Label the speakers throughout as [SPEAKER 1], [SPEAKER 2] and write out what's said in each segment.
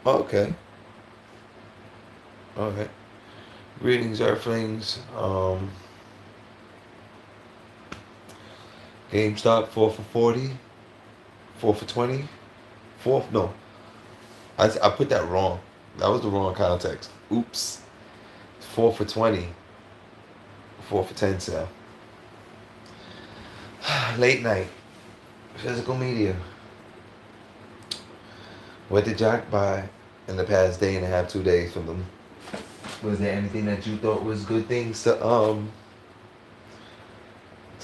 [SPEAKER 1] Okay. Okay. Greetings, Earthlings. GameStop 4 for 40, 4 for 20, fourth. No, I put that wrong. That was the wrong context. Oops. 4 for 20, 4 for 10 sale. Late night physical media. What did Jack buy in the past day and a half, 2 days from them? Was there anything that you thought was good things to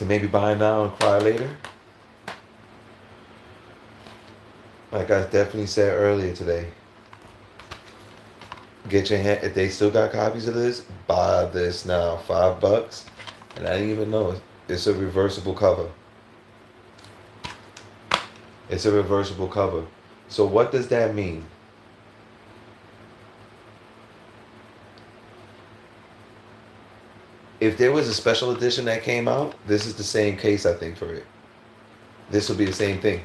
[SPEAKER 1] maybe buy now and cry later? Like I definitely said earlier today, get your hand if they still got copies of this, buy this now. $5. And I didn't even know it. It's a reversible cover. It's a reversible cover. So what does that mean? If there was a special edition that came out, this is the same case I think for it. This will be the same thing.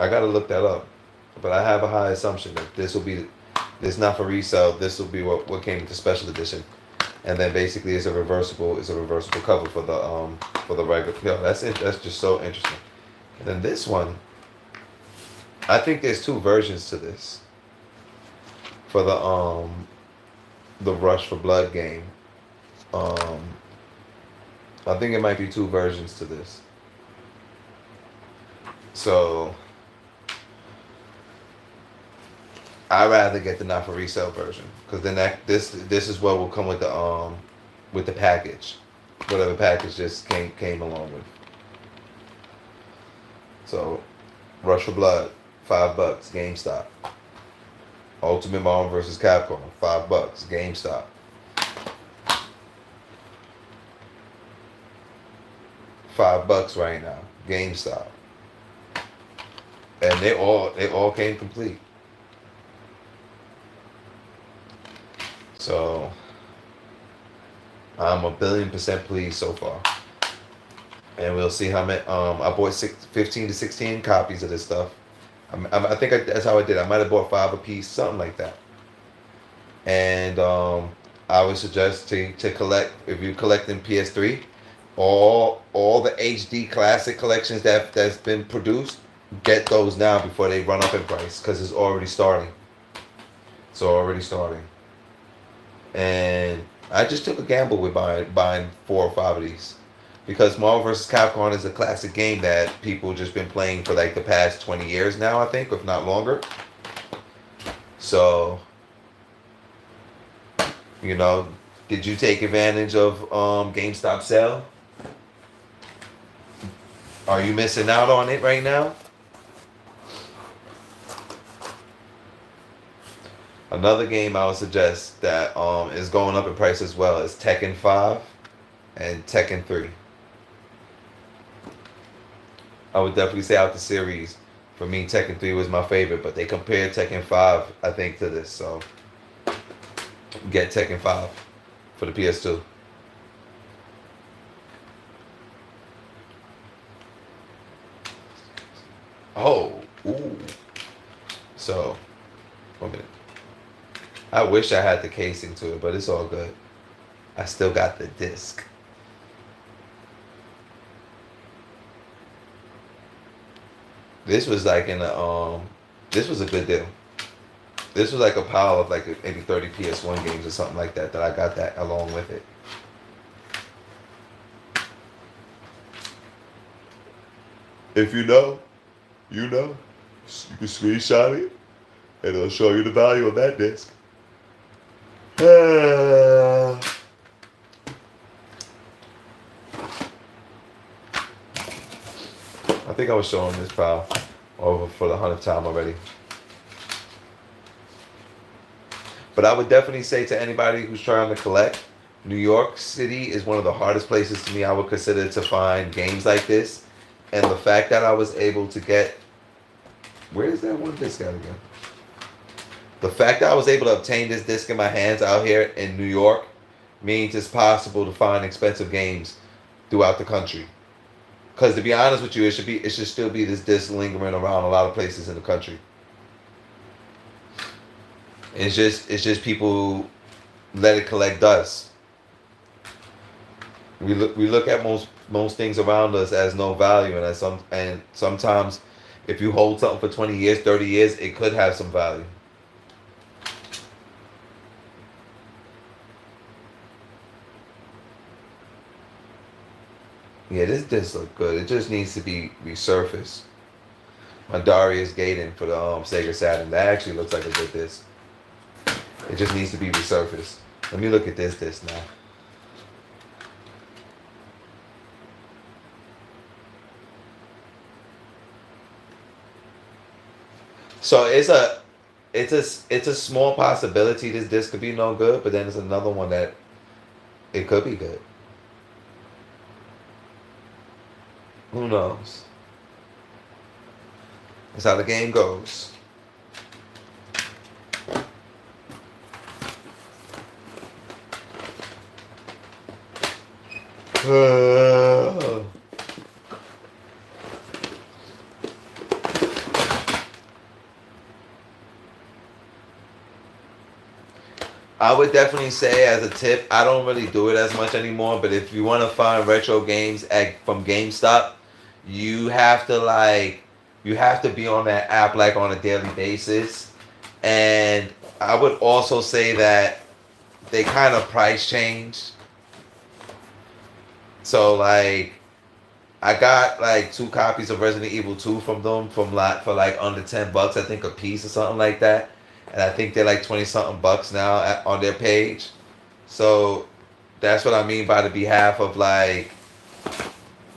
[SPEAKER 1] I gotta look that up, but I have a high assumption that this will be this not for resale. This will be what came with the special edition, and then basically it's a reversible cover for the regular. Yo, that's it. That's just so interesting. And then this one, I think there's two versions to this for the Rush for Blood game. Um, I think it might be two versions to this. So I rather get the not for resale version because then this is what will come with the package, whatever package just came along with. So, Rush for Blood, $5, GameStop. Ultimate Marvel vs. Capcom, $5, GameStop. $5 right now, GameStop. And they all came complete. So I'm 1,000,000,000% pleased so far. And we'll see how many. I bought 15 to 16 copies of this stuff. I think that's how I did. I might have bought 5 a piece, something like that. And I would suggest to collect, if you're collecting PS3, all the HD classic collections that's been produced, get those now before they run up in price because it's already starting. It's already starting. And I just took a gamble with buying 4 or 5 of these because Marvel vs. Capcom is a classic game that people just been playing for like the past 20 years now, I think, if not longer. So, did you take advantage of GameStop sale? Are you missing out on it right now? Another game I would suggest that is going up in price as well is Tekken 5 and Tekken 3. I would definitely say out the series, for me, Tekken 3 was my favorite, but they compared Tekken 5, I think, to this. So get Tekken 5 for the PS2. Oh, ooh. So, 1 minute. I wish I had the casing to it, but it's all good. I still got the disc. This was like this was a good deal. This was like a pile of like maybe 30 PS1 games or something like that I got that along with it. If you know, you know. You can screenshot it and it'll show you the value of that disc. I think I was showing this pile over for the 100th time already. But I would definitely say to anybody who's trying to collect, New York City is one of the hardest places to me I would consider to find games like this. And the fact that I was able to get... Where is that one disc at again? The fact that I was able to obtain this disc in my hands out here in New York means it's possible to find expensive games throughout the country. Because to be honest with you, it should still be this disc lingering around a lot of places in the country. It's just people let it collect dust. We look at most things around us as no value, and sometimes if you hold something for 20 years, 30 years, it could have some value. Yeah, this look good. It just needs to be resurfaced. My Darius Gaydon for the Sega Saturn. That actually looks like a good disc. It just needs to be resurfaced. Let me look at this disc now. So it's a small possibility this disc could be no good, but then it's another one that it could be good. Who knows? That's how the game goes. I would definitely say as a tip, I don't really do it as much anymore, but if you want to find retro games from GameStop, you have to be on that app like on a daily basis. And I would also say that they kind of price change. So like I got like 2 copies of Resident Evil 2 from them for like under $10, I think a piece or something like that. And I think they're like 20 something bucks now on their page. So that's what I mean by the behalf of like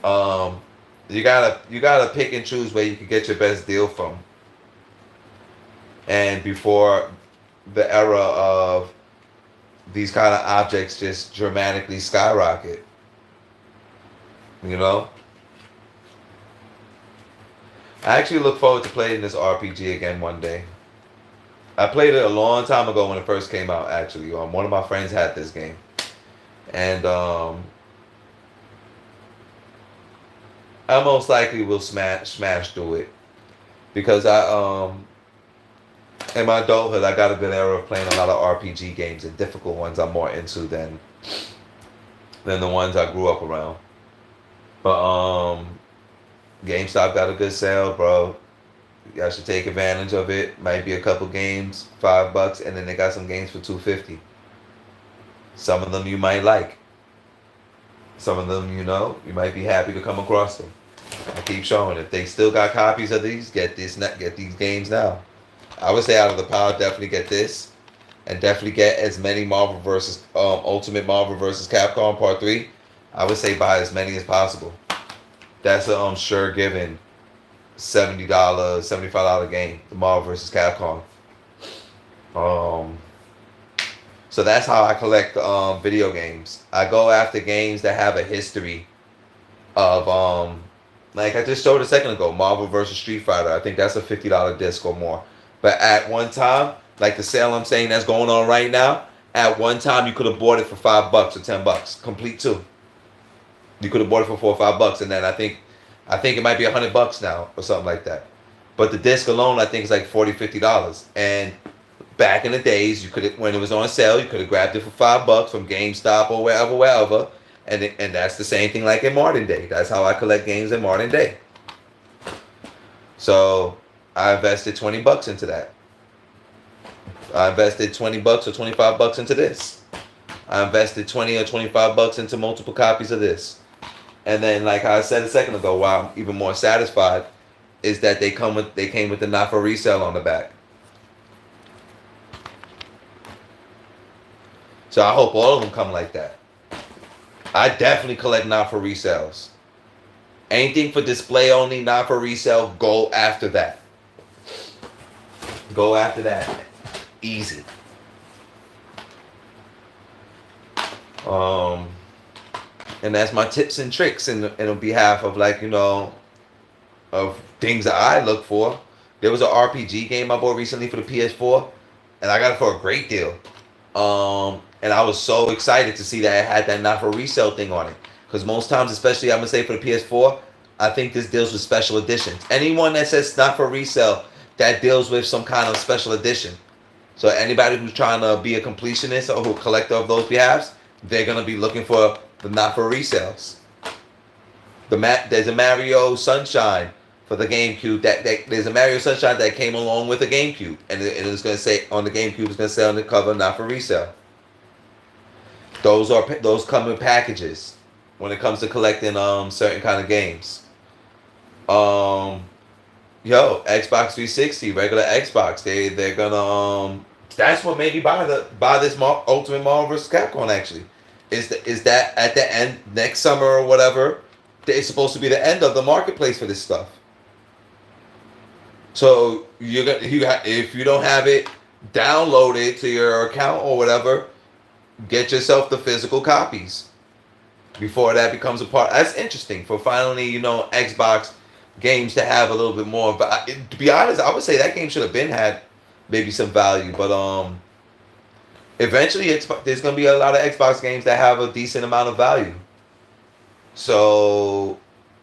[SPEAKER 1] um you gotta pick and choose where you can get your best deal from. And before the era of these kind of objects just dramatically skyrocket, you know? I actually look forward to playing this RPG again one day. I played it a long time ago when it first came out. Actually, one of my friends had this game, and I most likely will smash through it because in my adulthood I got a good era of playing a lot of RPG games, and difficult ones I'm more into than the ones I grew up around. But GameStop got a good sale, bro. You guys should take advantage of it. Might be a couple games, $5, and then they got some games for $2.50. Some of them you might like. Some of them, you might be happy to come across them. I keep showing. If they still got copies of these, get these games now. I would say out of the pile, definitely get this, and definitely get as many Marvel versus Ultimate Marvel versus Capcom Part 3. I would say buy as many as possible. That's a sure given. $70, $75 game, the Marvel vs. Capcom. So that's how I collect video games. I go after games that have a history of like I just showed a second ago, Marvel vs. Street Fighter. I think that's a $50 disc or more. But at one time, like the sale I'm saying that's going on right now, at one time you could have bought it for $5 or $10, complete too. You could have bought it for $4 or $5, and then I think it might be $100 now or something like that. But the disc alone, I think, is like $40, $50. And back in the days, when it was on sale, you could have grabbed it for $5 from GameStop or wherever. And that's the same thing like in modern day. That's how I collect games in modern day. So I invested $20 into that. I invested $20 or $25 into this. I invested $20 or $25 into multiple copies of this. And then, like I said a second ago, why I'm even more satisfied is that they came with the not for resale on the back. So I hope all of them come like that. I definitely collect not for resales. Anything for display only, not for resale, go after that. Go after that. Easy. And that's my tips and tricks in on behalf of of things that I look for. There was an RPG game I bought recently for the PS4, and I got it for a great deal. And I was so excited to see that it had that not for resale thing on it. Because most times, especially I'm gonna say for the PS4, I think this deals with special editions. Anyone that says not for resale, that deals with some kind of special edition. So anybody who's trying to be a completionist or who collector of those behalves, they're gonna be looking for the not for resales. There's a Mario Sunshine for the GameCube. There's a Mario Sunshine that came along with the GameCube, and it's gonna say on the GameCube, it's gonna say on the cover, not for resale. Those come in packages when it comes to collecting certain kind of games. Yo, Xbox 360, regular Xbox, they're gonna that's what made me buy this Ultimate Marvel vs. Capcom actually. Is that at the end next summer or whatever? It's supposed to be the end of the marketplace for this stuff. So if you don't have it, download it to your account or whatever. Get yourself the physical copies before that becomes a part. That's interesting for finally, Xbox games to have a little bit more. But to be honest, I would say that game should have been had maybe some value. But eventually, there's gonna be a lot of Xbox games that have a decent amount of value. So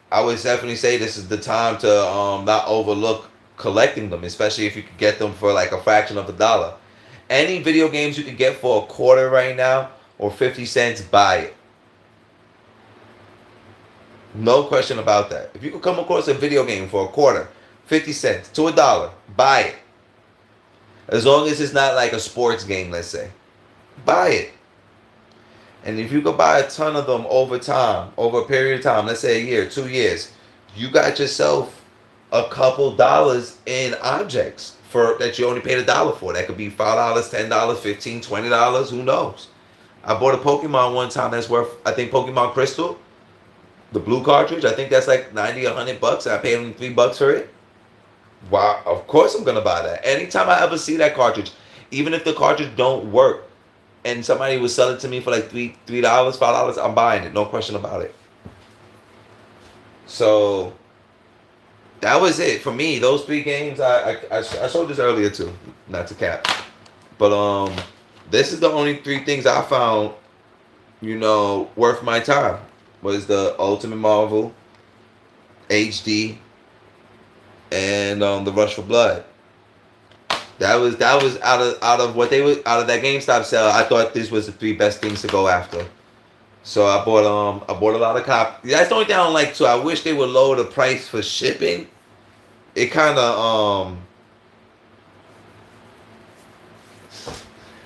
[SPEAKER 1] I would definitely say this is the time to not overlook collecting them, especially if you could get them for like a fraction of a dollar. Any video games you can get for a quarter right now or 50 cents, buy it. No question about that. If you could come across a video game for a quarter, 50 cents to a dollar, buy it. As long as it's not like a sports game, let's say. Buy it. And if you could buy a ton of them over time, over a period of time, let's say a year, 2 years, you got yourself a couple dollars in objects that you only paid $1 for. That could be $5, $10, $15, $20, who knows? I bought a Pokemon one time that's worth, I think Pokemon Crystal, the blue cartridge, I think that's like $90, $100. I paid them $3 for it. Wow, of course I'm gonna buy that. Anytime I ever see that cartridge, even if the cartridge don't work, and somebody would sell it to me for like $3, $5, I'm buying it, no question about it. So that was it for me. Those 3 games, I showed this earlier too, not to cap, but this is the only 3 things I found, worth my time. Was the Ultimate Marvel HD and the Rush for Blood. That was out of what they were out of that GameStop sale. I thought this was the 3 best things to go after. So I bought a lot of copies. That's the only thing I don't like too. I wish they would lower the price for shipping. It kind of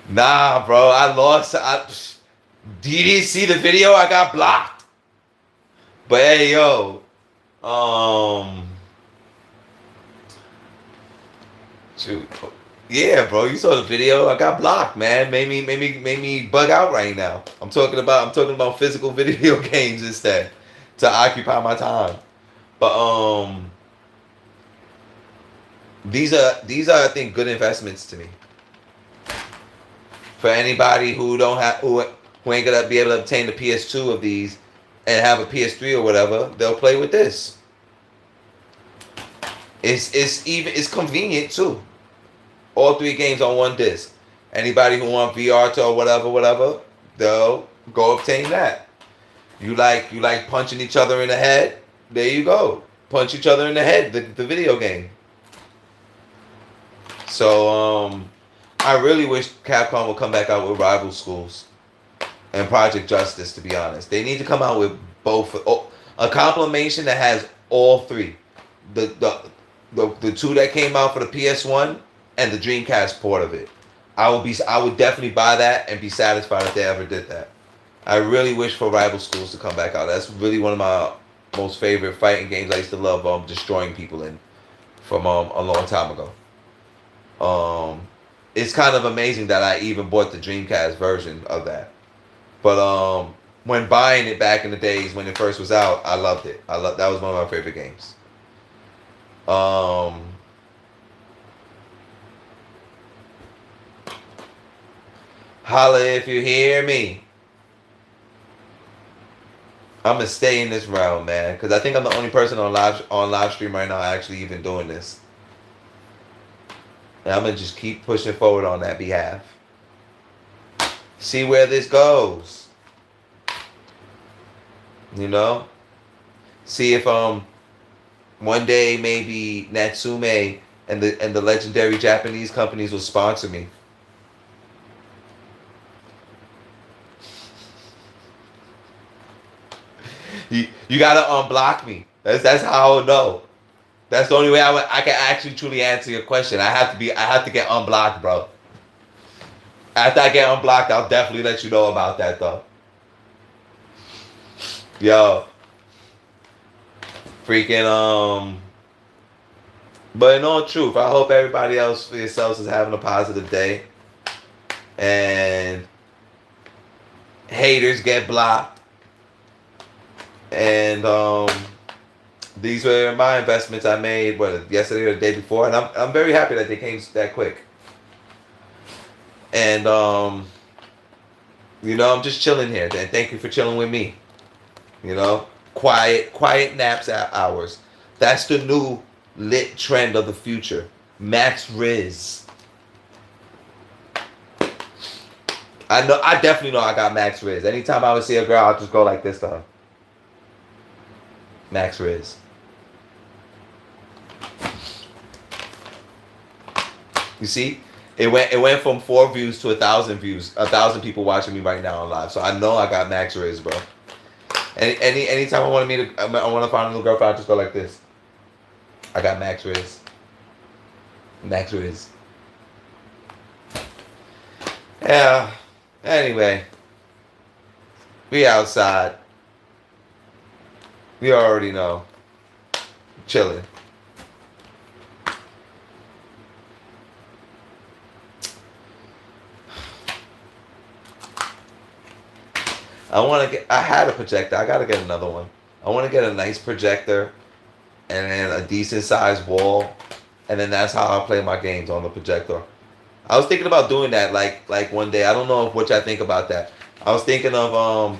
[SPEAKER 1] nah, bro. I lost. Did you see the video? I got blocked. But hey, yo, shoot. Yeah, bro, you saw the video. I got blocked, man. Made me bug out right now. I'm talking about physical video games instead to occupy my time. But these are I think good investments to me. For anybody who ain't gonna be able to obtain the PS2 of these and have a PS3 or whatever, they'll play with this. It's convenient too. All 3 games on one disc. Anybody who want VR to or whatever, they'll go obtain that. You like punching each other in the head? There you go. Punch each other in the head, the video game. So I really wish Capcom would come back out with Rival Schools and Project Justice, to be honest. They need to come out with both. A compilation that has all 3. The 2 that came out for the PS1 and the Dreamcast port of it. I would definitely buy that and be satisfied if they ever did that. I really wish for Rival Schools to come back out. That's really one of my most favorite fighting games. I used to love destroying people in from a long time ago. It's kind of amazing that I even bought the Dreamcast version of that. But when buying it back in the days when it first was out, I loved it. That was one of my favorite games. Holla if you hear me. I'm gonna stay in this realm, man, because I think I'm the only person on live stream right now actually even doing this. And I'm gonna just keep pushing forward on that behalf. See where this goes. See if one day maybe Natsume and the legendary Japanese companies will sponsor me You gotta unblock me. That's how I would know. That's the only way I can actually truly answer your question. I have to get unblocked, bro. After I get unblocked, I'll definitely let you know about that though. Yo, freaking But in all truth, I hope everybody else for yourselves is having a positive day. And haters get blocked. And these were my investments I made yesterday or the day before, and I'm very happy that they came that quick. And I'm just chilling here. And thank you for chilling with me. Quiet naps hours. That's the new lit trend of the future. Max Riz. I definitely know I got Max Riz. Anytime I would see a girl, I'll just go like this to her. Max Riz. You see? It went from 4 views to 1,000 views. 1,000 people watching me right now on live. So I know I got Max Riz, bro. Anytime I want to find a new girlfriend, I just go like this. I got Max Riz. Max Riz. Yeah. Anyway. We outside. We already know. Chilling. I had a projector. I gotta get another one. I want to get a nice projector and then a decent sized wall. And then that's how I play my games, on the projector. I was thinking about doing that like one day. I don't know what y'all think about that. I was thinking of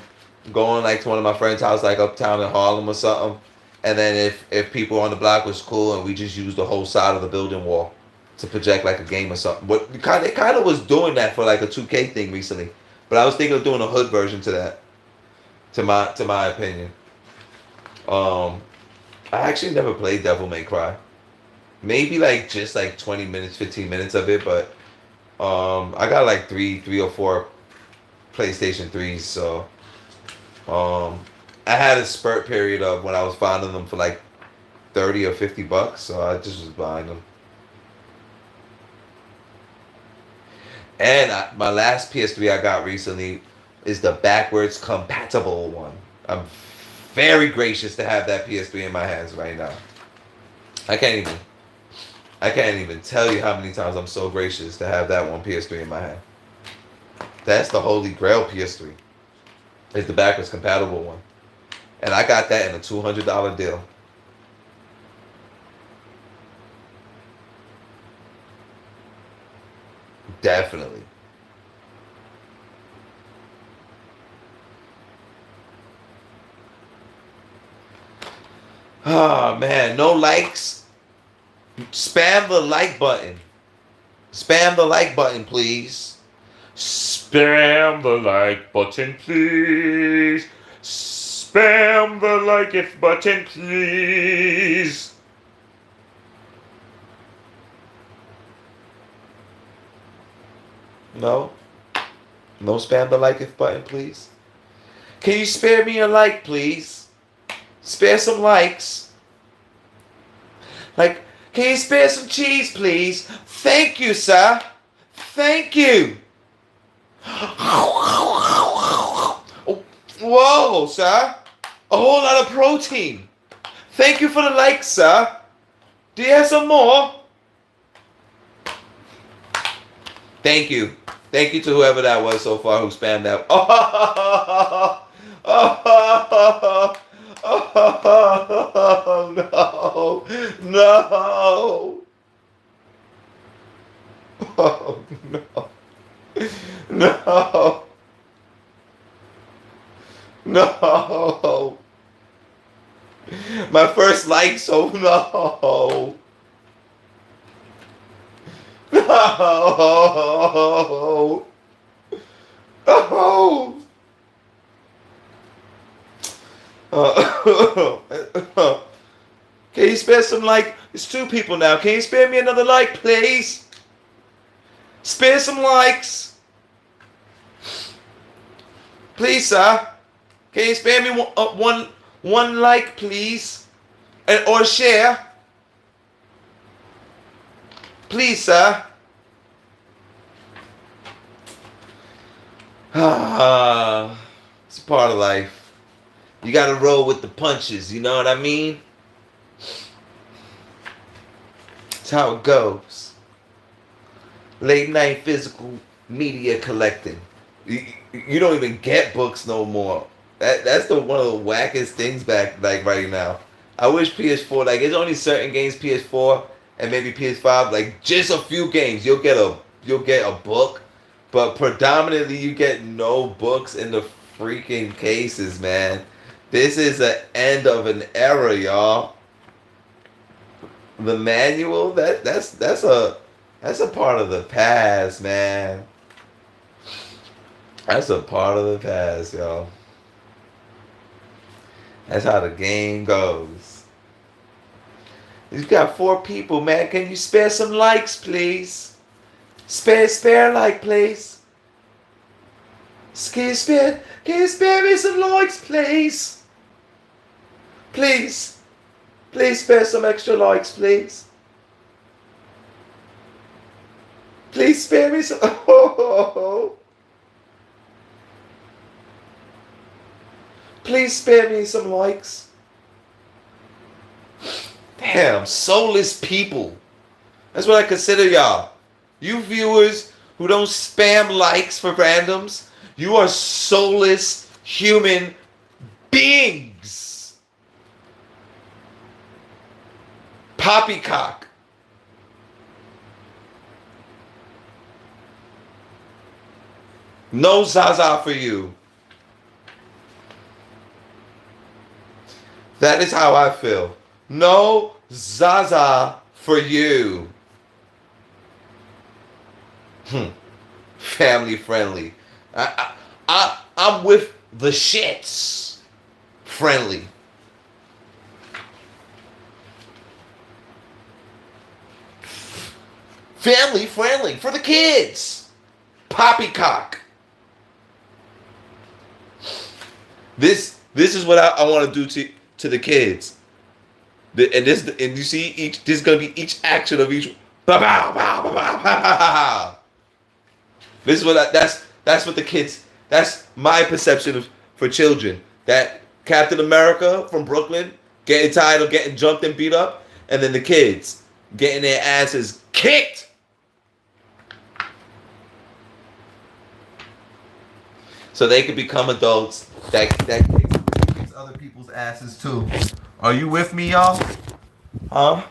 [SPEAKER 1] going like to one of my friends' house, like uptown in Harlem or something. And then if people on the block was cool, and we just used the whole side of the building wall to project like a game or something. But it kind of was doing that for like a 2K thing recently. But I was thinking of doing a hood version to that. To my opinion. I actually never played Devil May Cry. Maybe like just like 20 minutes, 15 minutes of it, but I got like three or four PlayStation 3s, so I had a spurt period of when I was finding them for like 30 or $50, so I just was buying them. And my last PS3 I got recently is the backwards compatible one. I'm very gracious to have that PS3 in my hands right now. I can't even tell you how many times I'm so gracious to have that one PS3 in my hand. That's the holy grail PS3. It's the backwards compatible one. And I got that in a $200 deal. Definitely. Oh man, no likes. Spam the like button. Spam the like button, please. Spam the like button, please. Spam the like if button, please. No? No spam the like if button, please? Can you spare me a like, please? Spare some likes. Like, can you spare some cheese, please? Thank you, sir. Thank you. Whoa, sir. A whole lot of protein. Thank you for the likes, sir. Do you have some more? Thank you. Thank you to whoever that was so far who spammed that. Oh, no. No. Oh, no. No. No. My first like, so no. No. Oh. Can you spare some like? It's 2 people now. Can you spare me another like, please? Spare some likes. Please, sir. Can you spare me one One like, please. And, or share. Please, sir. It's part of life. You gotta roll with the punches, you know what I mean? That's how it goes. Late night physical media collecting. You don't even get books no more. That's one of the wackest things back like right now. I wish PS4, like it's only certain games PS4 and maybe PS5, like just a few games you'll get a book, but predominantly you get no books in the freaking cases, man. This is the end of an era, y'all. The manual, that's a part of the past, man. That's a part of the past, y'all. That's how the game goes. You got 4 people, man. Can you spare some likes, please? Spare like, please. Can you spare me some likes, please? Please. Please spare some extra likes, please. Please spare me some. Oh. Please spare me some likes. Damn, soulless people. That's what I consider y'all. You viewers who don't spam likes for randoms, you are soulless human beings. Poppycock. No Zaza for you. That is how I feel. No Zaza for you. Family friendly. I'm with the shits. Friendly. Family friendly for the kids. Poppycock. This is what I want to do to the kids. And you see this is gonna be each action of each. Bow, bow, bow, bow, bow, bow. This is what that's what the kids. That's my perception for children. That Captain America from Brooklyn getting tired of getting jumped and beat up, and then the kids getting their asses kicked. So they could become adults that kicks other people's asses too. Are you with me, y'all? Huh?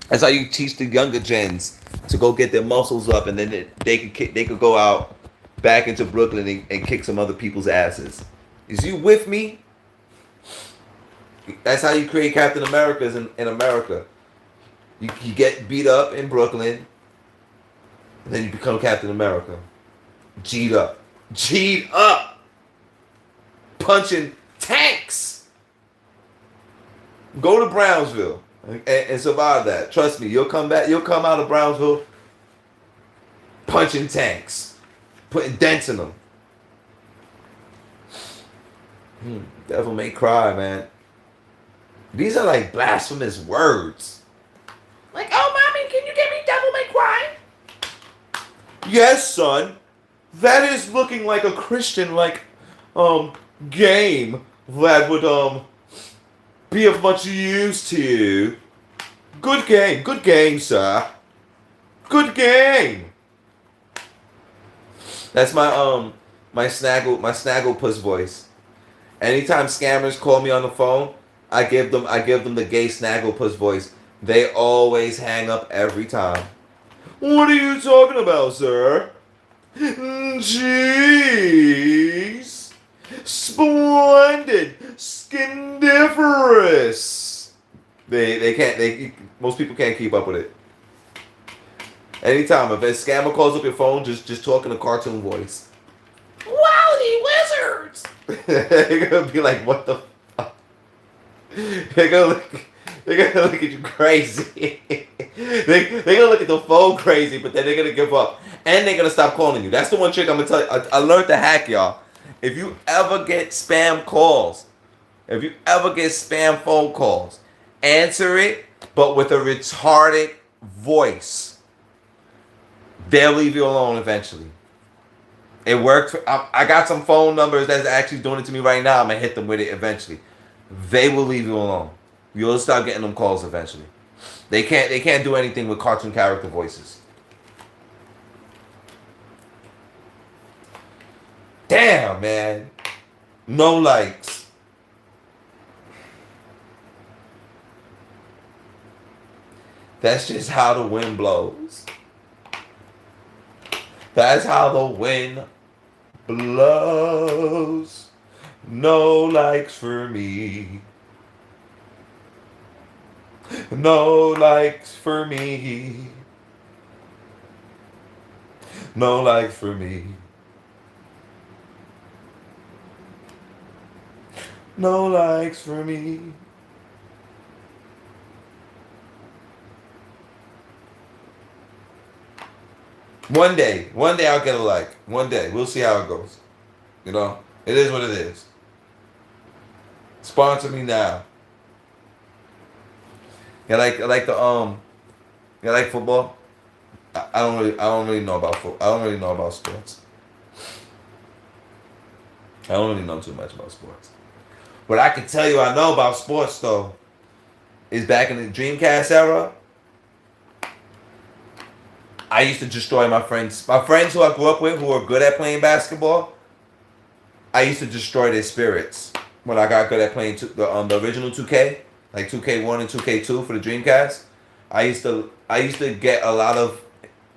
[SPEAKER 1] That's how you teach the younger gens to go get their muscles up, and then they could go out back into Brooklyn and kick some other people's asses. Is you with me? That's how you create Captain Americas in America. You get beat up in Brooklyn, and then you become Captain America. G'd up. Punching tanks. Go to Brownsville and survive that. Trust me, you'll come back. You'll come out of Brownsville punching tanks, putting dents in them. Devil may cry, man. These are like blasphemous words. Like, oh, mommy, can you give me devil may cry? Yes, son. That is looking like a Christian game that would be of much use to you. Good game, sir. Good game. That's my snagglepuss voice. Anytime scammers call me on the phone, I give them the gay snagglepuss voice. They always hang up every time. What are you talking about, sir? Jeez. Splendid. Skindiferous. Most people can't keep up with it. Anytime if a scammer calls up your phone, just talk in a cartoon voice. Wowzy wizards! They're gonna be like, what the fuck? They're gonna look at you crazy. They're gonna look at the phone crazy, but then they're gonna give up. And they're gonna stop calling you. That's the one trick I'm gonna tell you. I learned to hack, y'all. If you ever get spam calls If you ever get spam phone calls, answer it, but with a retarded voice. They'll leave you alone eventually. It worked. I got some phone numbers that's actually doing it to me right now. I'm going to hit them with it eventually. They will leave you alone. You'll start getting them calls eventually. They can't do anything with cartoon character voices. Damn, man. No likes. That's just how the wind blows. That's how the wind blows. No likes for me. No likes for me. No likes for me. No likes for me. One day I'll get a like. One day. We'll see how it goes. You know? It is what it is. Sponsor me now. You like football? I don't really know about football. I don't really know about sports. I don't really know too much about sports. What I can tell you I know about sports though is back in the Dreamcast era, I used to destroy my friends. My friends who I grew up with who were good at playing basketball, I used to destroy their spirits when I got good at playing the original 2K, like 2K1 and 2K2 for the Dreamcast. I used to get a lot of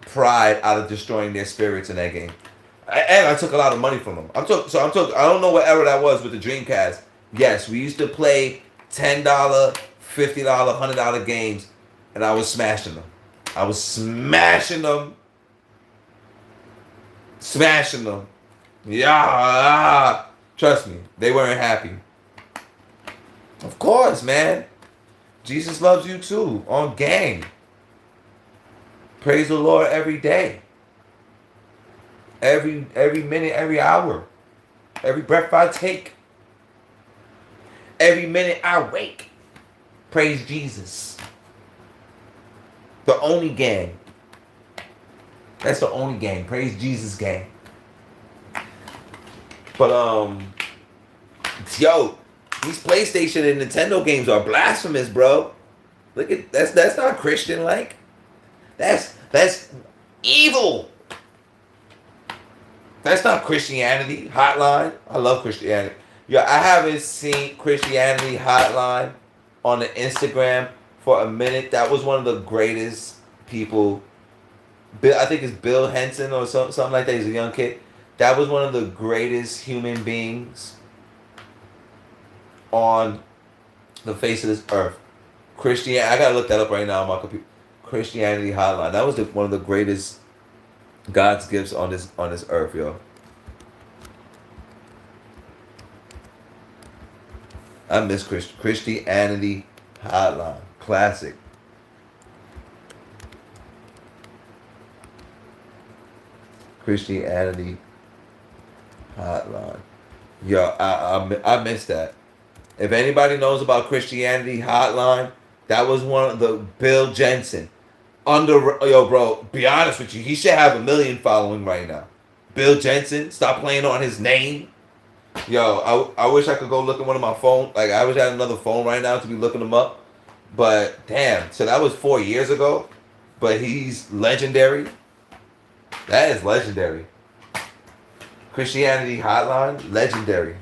[SPEAKER 1] pride out of destroying their spirits in that game. And I took a lot of money from them. I don't know what era that was with the Dreamcast. Yes, we used to play $10, $50, $100 games, and I was smashing them. I was smashing them. Smashing them. Yeah. Trust me, they weren't happy. Of course, man. Jesus loves you too. On gang. Praise the Lord every day. Every minute, every hour. Every breath I take. Every minute I wake. Praise Jesus. The only gang. That's the only gang. Praise Jesus gang. But yo, these PlayStation and Nintendo games are blasphemous, bro. Look at that's not Christian like. That's evil. That's not Christianity Hotline. I love Christianity. Yeah, I haven't seen Christianity Hotline on the Instagram for a minute. That was one of the greatest people. I think it's Bill Henson or something like that. He's a young kid. That was one of the greatest human beings on the face of this earth. I gotta look that up right now on my computer. Christianity Hotline. That was one of the greatest God's gifts on this earth, yo. I miss Christianity Hotline. Classic. Christianity Hotline. Yo, I miss that. If anybody knows about Christianity Hotline, that was one of the Bill Jensen. Yo, bro, be honest with you, he should have 1 million following right now. Bill Jensen, stop playing on his name. Yo, I wish I could go look at one of my phone. Like, I wish I had another phone right now to be looking him up. But, damn, so that was 4 years ago. But he's legendary. That is legendary. Christianity Hotline, legendary.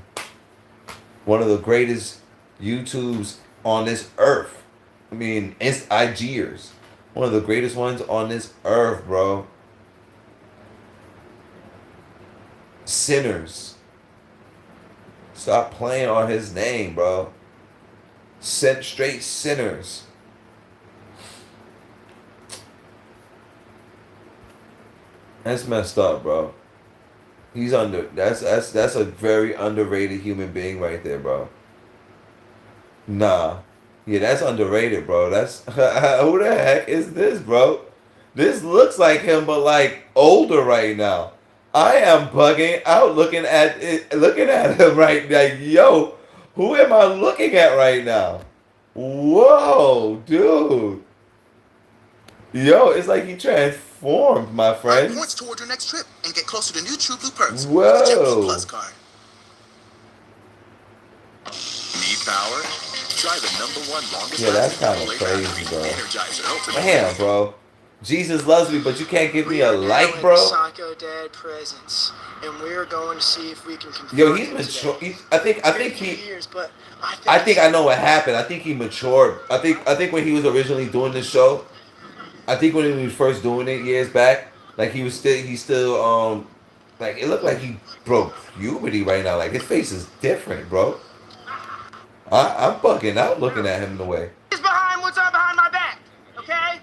[SPEAKER 1] One of the greatest YouTubes on this earth. I mean, IGers. One of the greatest ones on this earth, bro. Sinners. Stop playing on his name, bro. Straight sinners. That's messed up, bro. That's a very underrated human being right there, bro. Nah. Yeah, that's underrated, bro. That's who the heck is this, bro? This looks like him, but like older right now. I am bugging out looking at him right now. Yo, Who am I looking at right now? Whoa, dude. Yo, it's like he transformed, my friend.
[SPEAKER 2] Points toward your next trip and get closer to new True Blue perks with a JetBlue
[SPEAKER 1] Whoa.
[SPEAKER 2] Plus card. Need power? Try the #1 longest
[SPEAKER 1] Yeah, that's
[SPEAKER 2] lasting
[SPEAKER 1] kind of
[SPEAKER 2] AA
[SPEAKER 1] crazy,
[SPEAKER 2] battery,
[SPEAKER 1] bro.
[SPEAKER 2] Energizer Ultimate.
[SPEAKER 1] Damn, bro. Jesus loves me, but you can't give me a like, bro.
[SPEAKER 3] Psycho Dad presence, and we're going to see if we can confirm.
[SPEAKER 1] Yo, he's mature. I think he. I think I know what happened. I think he matured. I think when he was originally doing this show, I think when he was first doing it years back, like he's still like it looked like he broke puberty right now. Like his face is different, bro. I'm bugging out looking at him in the way.
[SPEAKER 3] He's behind what's on behind my back, okay?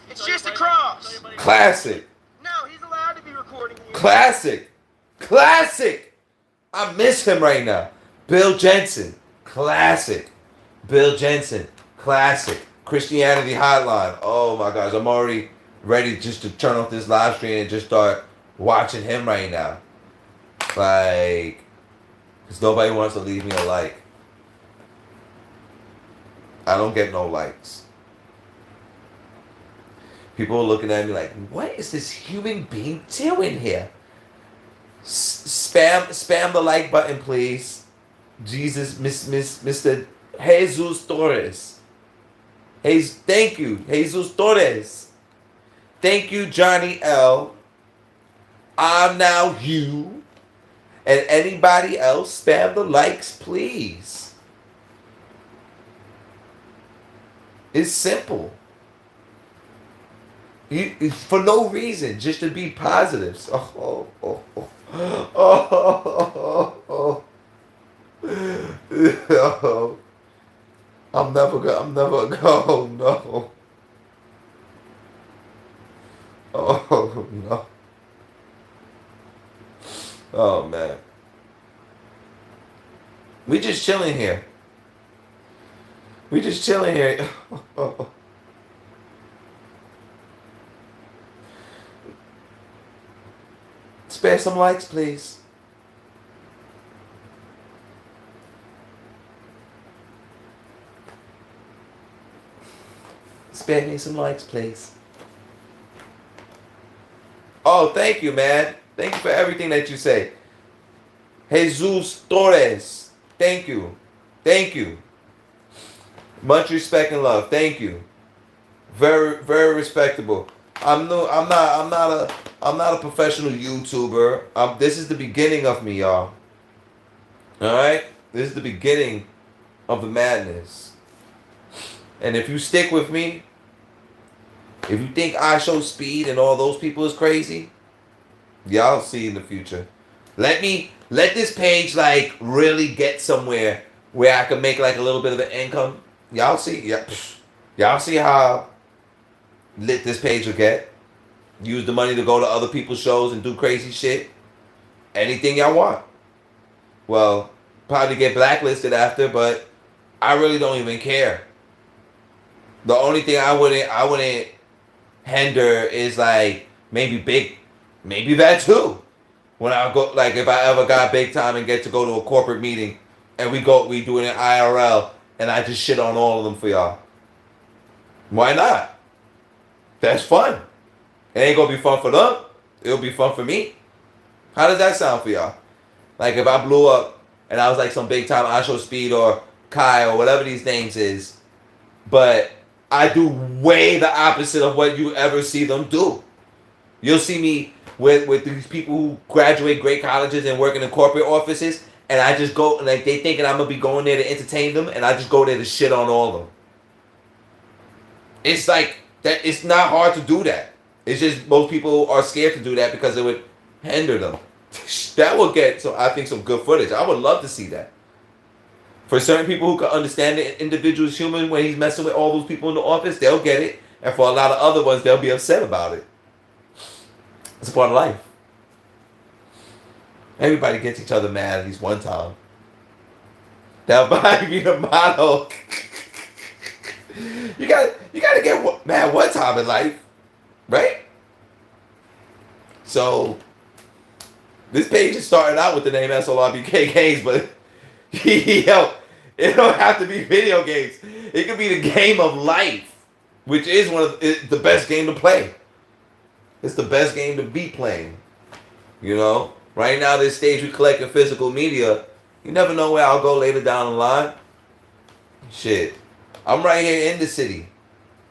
[SPEAKER 3] It's just a cross.
[SPEAKER 1] Classic.
[SPEAKER 3] No, he's allowed to be recording you.
[SPEAKER 1] Classic. Classic. I miss him right now. Bill Jensen. Classic. Bill Jensen. Classic. Christianity Hotline. Oh my gosh, I'm already ready just to turn off this live stream and just start watching him right now. Like, because nobody wants to leave me a like. I don't get no likes. People are looking at me like, what is this human being doing here? Spam the like button, please. Jesus, Mr. Jesus Torres. Thank you, Jesus Torres. Thank you, Johnny L. I'm now you. And anybody else, spam the likes, please. It's simple. For no reason, just to be positive. Oh. I'm never go. No. Oh no. Oh man. We just chilling here. Spare some likes, please. Spare me some likes, please. Oh, thank you, man. Thank you for everything that you say. Jesus Torres. Thank you. Thank you. Much respect and love. Thank you. Very, very respectable. I'm not a professional YouTuber. This is the beginning of me, y'all. Alright? This is the beginning of the madness. And if you stick with me, if you think I Show Speed and all those people is crazy, y'all see in the future. Let this page like really get somewhere where I can make like a little bit of an income. Y'all see, y'all see how lit this page will get. Use the money to go to other people's shows and do crazy shit. Anything y'all want. Well, probably get blacklisted after, but I really don't even care. The only thing I wouldn't hinder is like maybe that too. When I go, like if I ever got big time and get to go to a corporate meeting and we do it in IRL and I just shit on all of them for y'all. Why not? That's fun. It ain't gonna be fun for them. It'll be fun for me. How does that sound for y'all? Like if I blew up and I was like some big time I Show Speed or Kai or whatever these names is, but I do way the opposite of what you ever see them do. You'll see me with these people who graduate great colleges and working in corporate offices, and I just go, like they thinking I'm gonna be going there to entertain them, and I just go there to shit on all of them. It's like that. It's not hard to do that. It's just most people are scared to do that because it would hinder them. That will get I think some good footage. I would love to see that. For certain people who can understand the individual's human when he's messing with all those people in the office, they'll get it. And for a lot of other ones, they'll be upset about it. It's a part of life. Everybody gets each other mad at least one time. That'll probably be the motto. You gotta get mad one time in life, right? So this page is starting out with the name SLRBK Games, but Yo, it don't have to be video games. It could be the game of life, which is the best game to play. It's the best game to be playing. You know, right now this stage we collecting physical media. You never know where I'll go later down the line. Shit, I'm right here in the city.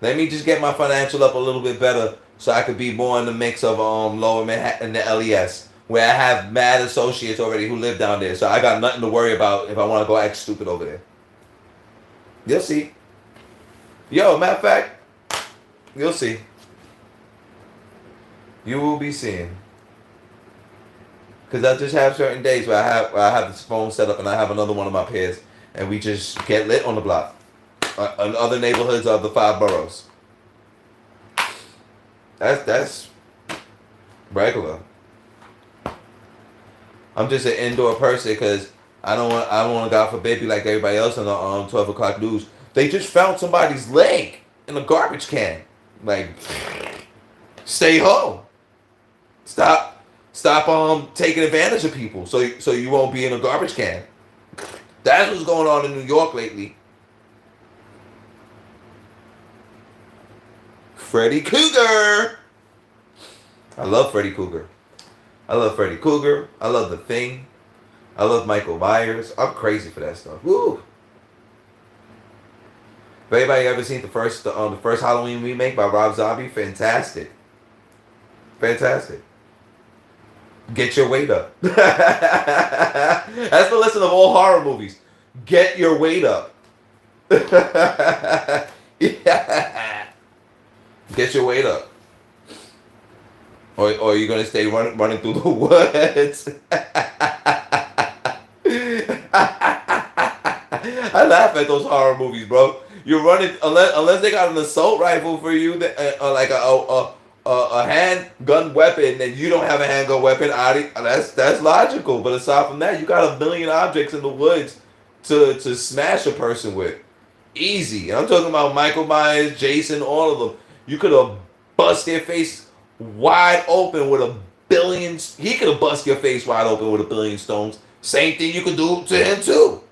[SPEAKER 1] Let me just get my financial up a little bit better so I could be more in the mix of Lower Manhattan, the LES, where I have mad associates already who live down there. So I got nothing to worry about if I want to go act stupid over there. You'll see. Yo, matter of fact, you'll see. You will be seeing. Because I just have certain days where I have this phone set up and I have another one of my peers and we just get lit on the block. In other neighborhoods of the 5 boroughs. That's regular. I'm just an indoor person because I don't want to, God forbid, be like everybody else on the 12 o'clock news. They just found somebody's leg in a garbage can. Like, stay home. Stop taking advantage of people so you won't be in a garbage can. That's what's going on in New York lately. Freddy Cougar. I love Freddy Cougar. I love Freddy Cougar. I love The Thing. I love Michael Myers. I'm crazy for that stuff. Woo. If anybody ever seen the first Halloween remake by Rob Zombie, fantastic. Fantastic. Get your weight up. That's the lesson of all horror movies. Get your weight up. Yeah. Get your weight up. Or you're going to stay running through the woods. I laugh at those horror movies, bro. You're running, unless they got an assault rifle for you, like a handgun weapon, and you don't have a handgun weapon, that's logical. But aside from that, you got a million objects in the woods to smash a person with. Easy. I'm talking about Michael Myers, Jason, all of them. You could have bust their face wide open with a billion. He could have bust your face wide open with a billion stones. Same thing you could do to him too.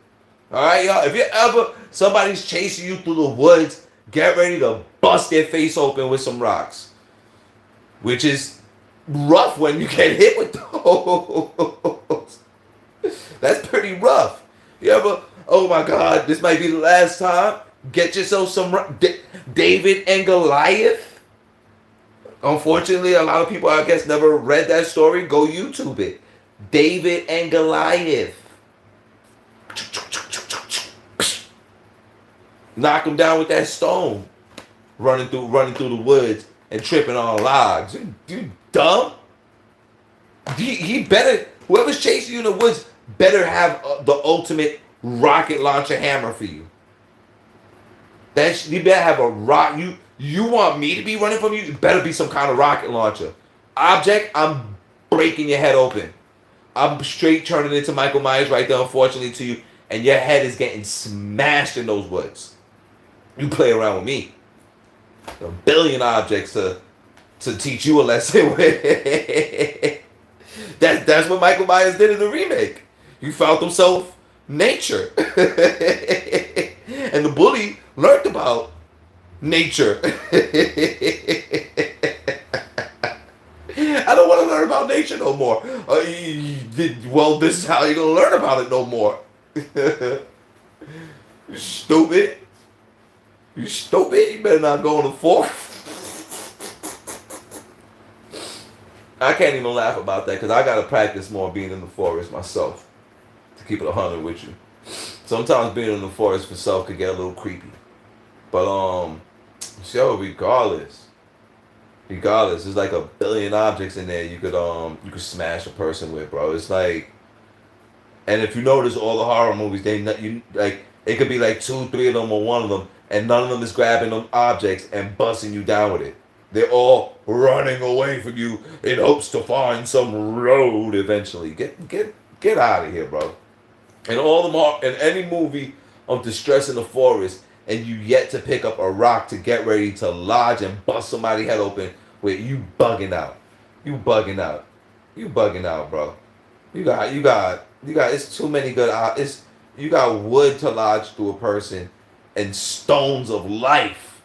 [SPEAKER 1] All right, y'all. If you ever somebody's chasing you through the woods, get ready to bust their face open with some rocks, which is rough when you get hit with those. That's pretty rough. You ever? Oh my God, this might be the last time. Get yourself some David and Goliath. Unfortunately, a lot of people, I guess, never read that story. Go YouTube it. David and Goliath. Knock him down with that stone. Running through the woods and tripping on logs. You dumb. He better. Whoever's chasing you in the woods better have the ultimate rocket launcher hammer for you. You better have a rock. You want me to be running from you? It better be some kind of rocket launcher. Object, I'm breaking your head open. I'm straight turning into Michael Myers right there, unfortunately, to you, and your head is getting smashed in those woods. You play around with me. A billion objects to teach you a lesson with. That's what Michael Myers did in the remake. He found himself nature. And the bully learned about nature. I don't want to learn about nature no more. Well, this is how you're going to learn about it no more. You stupid. You stupid. You better not go in the forest. I can't even laugh about that because I got to practice more being in the forest myself. To keep it 100 with you. Sometimes being in the forest for self could get a little creepy. But, regardless, there's like a billion objects in there you could smash a person with, bro. It's like, and if you notice all the horror movies, it could be like 2, 3 of them or one of them, and none of them is grabbing them objects and busting you down with it. They're all running away from you in hopes to find some road eventually. Get out of here, bro. And in any movie of distress in the forest, and you yet to pick up a rock to get ready to lodge and bust somebody's head open with, you bugging out. You bugging out, bro. You got. It's too many good. you got wood to lodge through a person and stones of life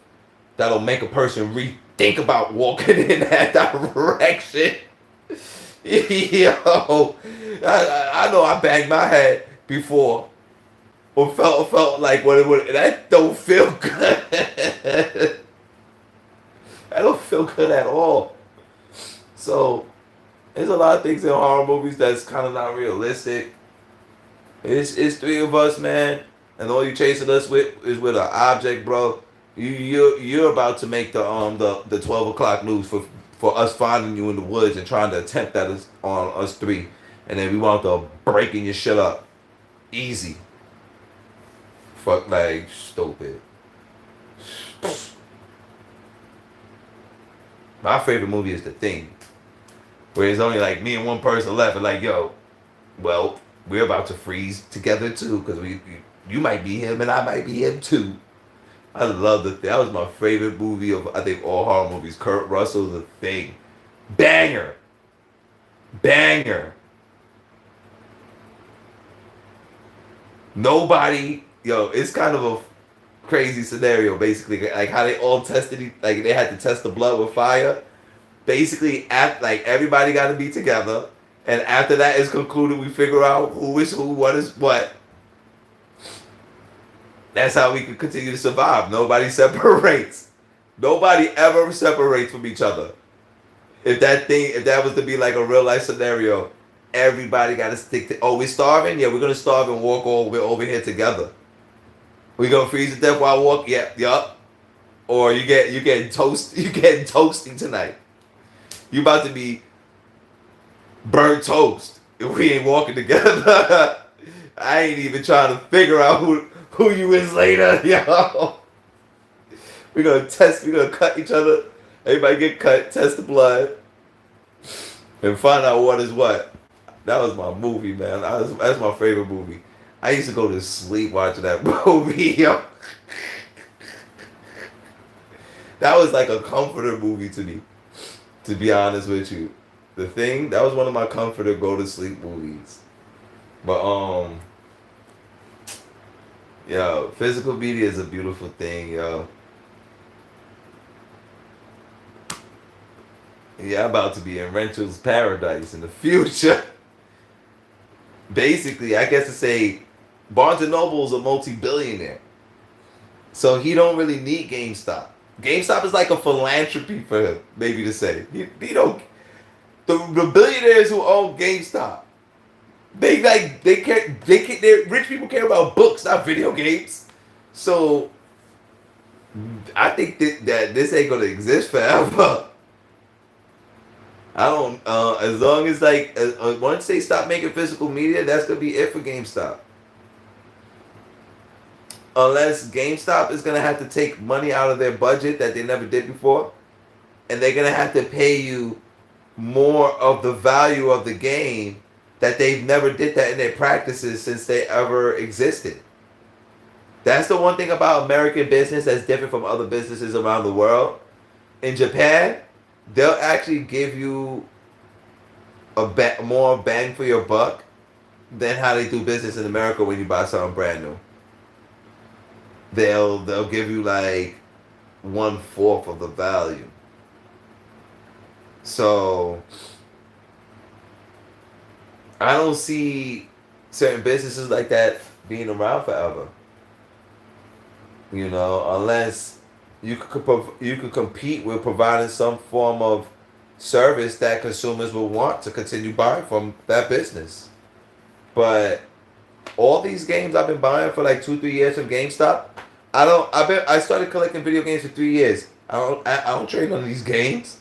[SPEAKER 1] that'll make a person rethink about walking in that direction. Yo, I know I banged my head before or felt like what it would. That don't feel good. That don't feel good at all. So there's a lot of things in horror movies that's kind of not realistic. It's three of us, man, and all you chasing us with is with an object, bro. You're about to make the 12 o'clock news for us finding you in the woods and trying to attempt that on us three, and then we want to breaking your shit up, easy. Fuck like stupid. My favorite movie is The Thing, where it's only like me and one person left, and like yo, well we're about to freeze together too, because you might be him and I might be him too. I love The Thing. That was my favorite movie of I think all horror movies. Kurt Russell, The Thing, banger, banger. Nobody, yo, it's kind of a crazy scenario basically, like how they all tested, like they had to test the blood with fire. Basically, like everybody got to be together, and after that is concluded, we figure out who is who, what is what. That's how we can continue to survive. Nobody separates. Nobody ever separates from each other. If that was to be like a real life scenario, everybody got to stick to. Oh, we're starving. Yeah, we're gonna starve and walk we're over here together. We gonna freeze to death while I walk. Yep. Or you getting toast. You getting toasting tonight. You about to be burnt toast if we ain't walking together. I ain't even trying to figure out who you is later, yo. We're gonna cut each other. Everybody get cut, test the blood, and find out what is what. That was my movie, man. That's my favorite movie. I used to go to sleep watching that movie, yo. That was like a comforter movie to me, to be honest with you. The Thing, that was one of my comforter go to sleep movies. But yo, physical media is a beautiful thing, yo. Yeah, I'm about to be in Rental's paradise in the future. Basically, I guess to say, Barnes and Noble's a multi-billionaire, so he don't really need GameStop. GameStop is like a philanthropy for him, maybe to say. He don't. The billionaires who own GameStop, they rich people care about books, not video games. So I think that this ain't gonna exist forever. I don't. As long as like once they stop making physical media, that's gonna be it for GameStop. Unless GameStop is gonna have to take money out of their budget that they never did before, and they're gonna have to pay you more of the value of the game that they've never did that in their practices since they ever existed. That's the one thing about American business that's different from other businesses around the world. In Japan, they'll actually give you more bang for your buck than how they do business in America when you buy something brand new. They'll give you like 1/4 of the value. So I don't see certain businesses like that being around forever. You know, unless you could compete with providing some form of service that consumers will want to continue buying from that business. But all these games I've been buying for like 2-3 years from GameStop, I started collecting video games for 3 years. I don't trade on these games.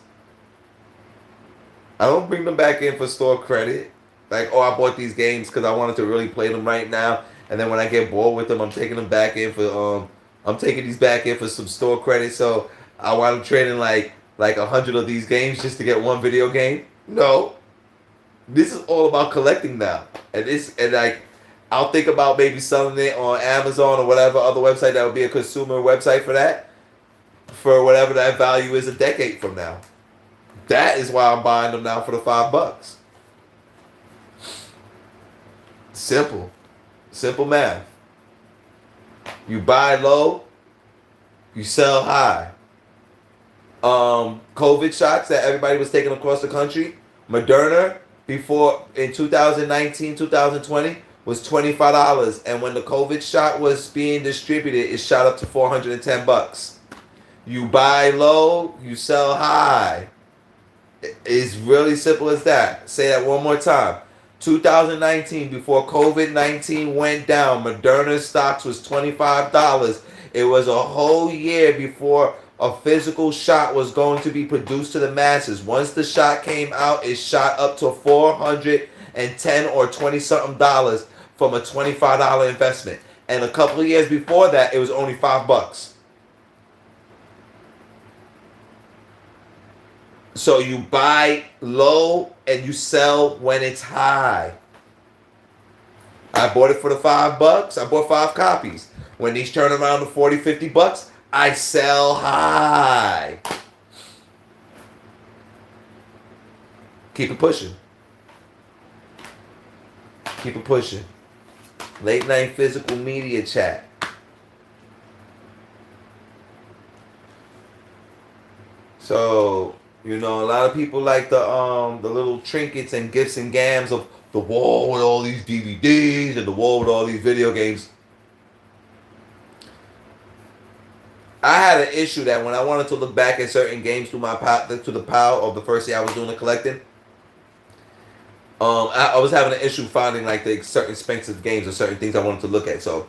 [SPEAKER 1] I don't bring them back in for store credit. Like, oh, I bought these games because I wanted to really play them right now, and then when I get bored with them, I'm taking them back in for I'm taking these back in for some store credit. So I wind up trading like 100 of these games just to get one video game. No, this is all about collecting now, and like I'll think about maybe selling it on Amazon or whatever other website that would be a consumer website for that, for whatever that value is a decade from now. That is why I'm buying them now for the $5. Simple. Simple math. You buy low, you sell high. COVID shots that everybody was taking across the country, Moderna before in 2019, 2020 was $25, and when the COVID shot was being distributed, it shot up to $410. You buy low, you sell high. It's really simple as that. Say that one more time. 2019, before COVID-19 went down, Moderna stocks was $25. It was a whole year before a physical shot was going to be produced to the masses. Once the shot came out, it shot up to 410 or 20 something dollars from a $25 investment. And a couple of years before that, it was only $5. So you buy low and you sell when it's high. I bought it for the $5. I bought 5 copies. When these turn around to $40, $50, I sell high. Keep it pushing. Keep it pushing. Late night physical media chat. So, you know, a lot of people like the little trinkets and gifts and gams of the wall with all these DVDs and the wall with all these video games. I had an issue that when I wanted to look back at certain games through my to the pile of the first year I was doing the collecting, I was having an issue finding like the certain expensive games or certain things I wanted to look at. So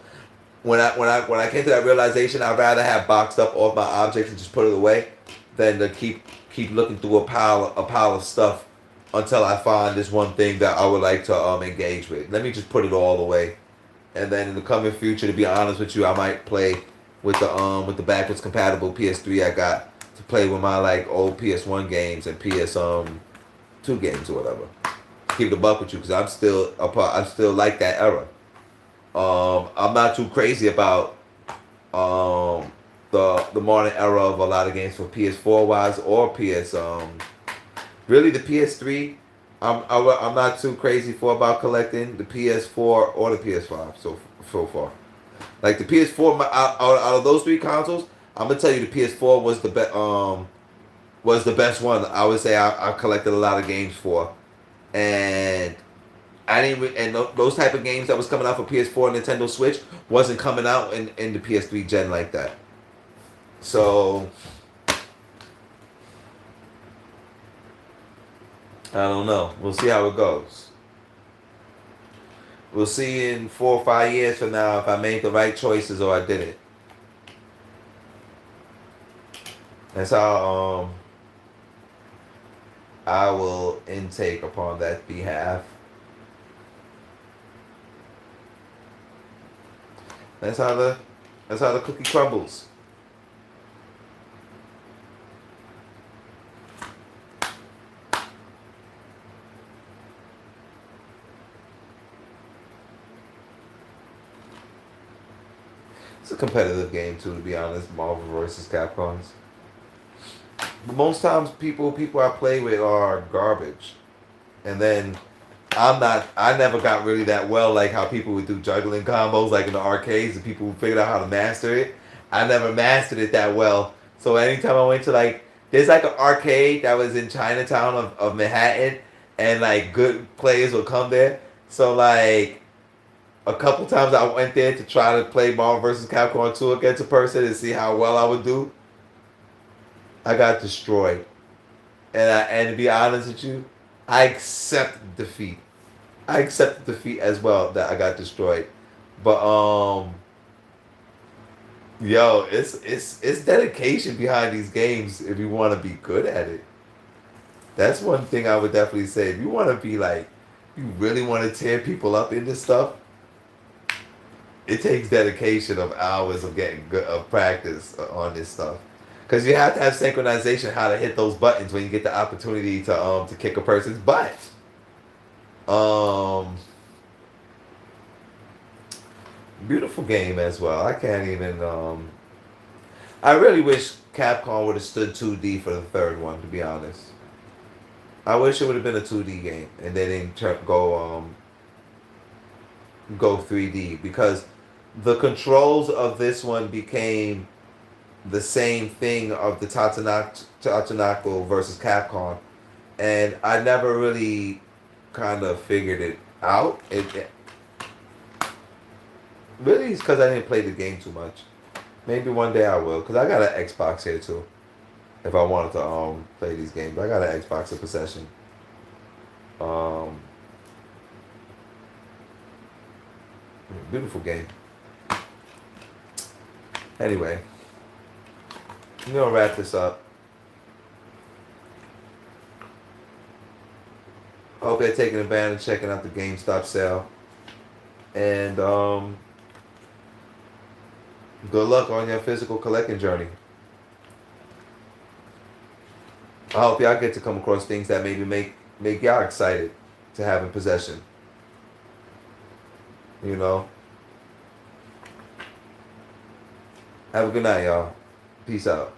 [SPEAKER 1] when I came to that realization, I'd rather have boxed up all my objects and just put it away than to keep looking through a pile of stuff until I find this one thing that I would like to engage with. Let me just put it all away, and then in the coming future, to be honest with you, I might play with the backwards compatible PS3 I got to play with my like old PS1 games and PS2 games or whatever. Keep the buck with you because I still like that era. I'm not too crazy about the modern era of a lot of games for PS4 wise or PS really the PS3. I'm not too crazy for about collecting the PS4 or the PS5 so far. Like the PS4 out of those 3 consoles, I'm gonna tell you the PS4 was the best one. I would say I collected a lot of games for, and I didn't and those type of games that was coming out for PS4 and Nintendo Switch wasn't coming out in the PS3 gen like that. So I don't know. We'll see how it goes. We'll see in 4 or 5 years from now if I made the right choices or I didn't. That's how I will intake upon that behalf. That's how the cookie crumbles. It's a competitive game too, to be honest. Marvel versus Capcom's. But most times, people I play with are garbage, and then I never got really that well like how people would do juggling combos like in the arcades and people figured out how to master it. I never mastered it that well. So anytime I went to like, there's like an arcade that was in Chinatown of Manhattan, and like good players would come there. So like a couple times I went there to try to play Marvel vs. Capcom 2 against a person and see how well I would do. I got destroyed. And to be honest with you, I accept defeat. I accept defeat as well that I got destroyed. But yo, it's dedication behind these games if you want to be good at it. That's one thing I would definitely say. If you want to be like, you really want to tear people up into stuff, it takes dedication of hours of getting good of practice on this stuff. Because you have to have synchronization how to hit those buttons when you get the opportunity to kick a person's butt. Beautiful game as well. I can't even. I really wish Capcom would have stood 2D for the third one. To be honest, I wish it would have been a 2D game and they didn't go go 3D because the controls of this one became the same thing of the Tatsunako versus Capcom, and I never really kind of figured it out. It really is because I didn't play the game too much. Maybe one day I will, because I got an Xbox here too. If I wanted to play these games, I got an Xbox in possession. Beautiful game. Anyway, I'm gonna wrap this up. I hope they're taking advantage, checking out the GameStop sale, and good luck on your physical collecting journey. I hope y'all get to come across things that maybe make y'all excited to have in possession. You know. Have a good night, y'all. Peace out.